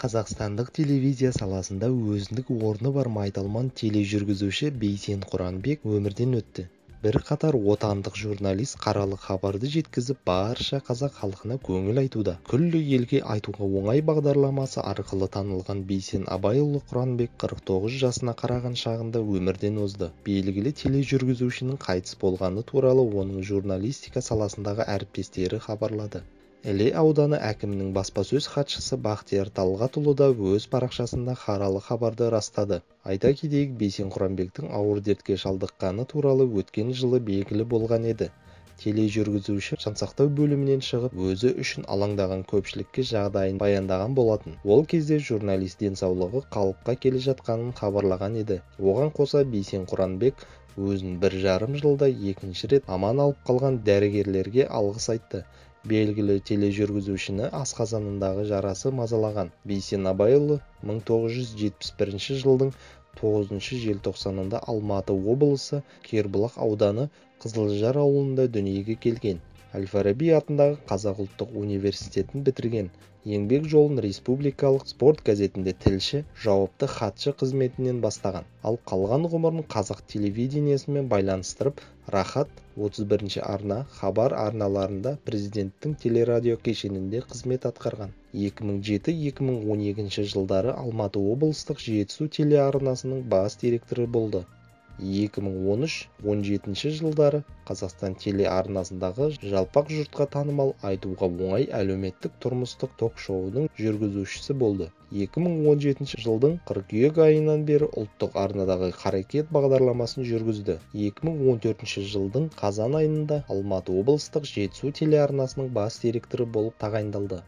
Қазақстандық телевизия саласында өзіндік орны бар майталман тележүргізуші Бейсен Құранбек өмірден өтті. Бірқатар отандық журналист қаралы хабарды жеткізіп, барша қазақ халқына көңіл айтуда. Күллі елге айтуға оңай бағдарламасы арқылы танылған Бейсен Абайұлы Құранбек 49 жасына қараған шағында өмірден озды. Белгілі тележүргізушінің қайтыс болғаны туралы оның журналистика саласындағы әріптестері хабарлады. Іле ауданы әкімінің баспасөз хатшысы Бақтияр Талғатұлы да өз парақшасында қаралы хабарды растады. Айта кетейік, Бейсен Құранбектің ауыр дертке шалдыққаны туралы өткен жылы белгілі болған еді. Тележүргізуші жансақтау бөлімінен шығып, өзі үшін алаңдаған көпшілікке жағдайын баяндаған болатын. Ол кезде журналист денсаулығы қалыпқа келе жатқанын хабарлаған еді. Оған қоса Бейсен Құранбек өзін 1,5 жылда екінші рет аман алып қалған дәрігерлерге алғыс айтты. Белгілі тележүргізушіні асқазанындағы жарасы мазалаған. Бейсен Абайұлы 1971 жылдың 9 желтоқсанында Алматы облысы Кербұлақ ауданы Қызылжар ауылында дүниеге келген. Әл-Фараби атындағы Қазақ ұлттық университетін бітірген. Еңбек жолын республикалық спорт газетінде тілші, жауапты хатшы қызметінен бастаған. Ал қалған ғұмырын қазақ телевидениесімен байланыстырып, Рахат 31 арна, хабар арналарында президенттің телерадио кешенінде қызмет атқарған. 2007-2012 жылдары Алматы облыстық Жетісу телеарнасының бас директоры болды. 2013-17 жылдары Қазақстан телеарнасындағы жалпақ жұртқа танымал, айтуға оңай әлеуметтік тұрмыстық ток-шоудың жүргізушісі болды. 2017 жылдың қыркүйек айынан бері ұлттық арнадағы Қарекет бағдарламасын жүргізді. 2014 жылдың қазан айында Алматы облыстық Жетісу телеарнасының бас директоры болып тағайындалды.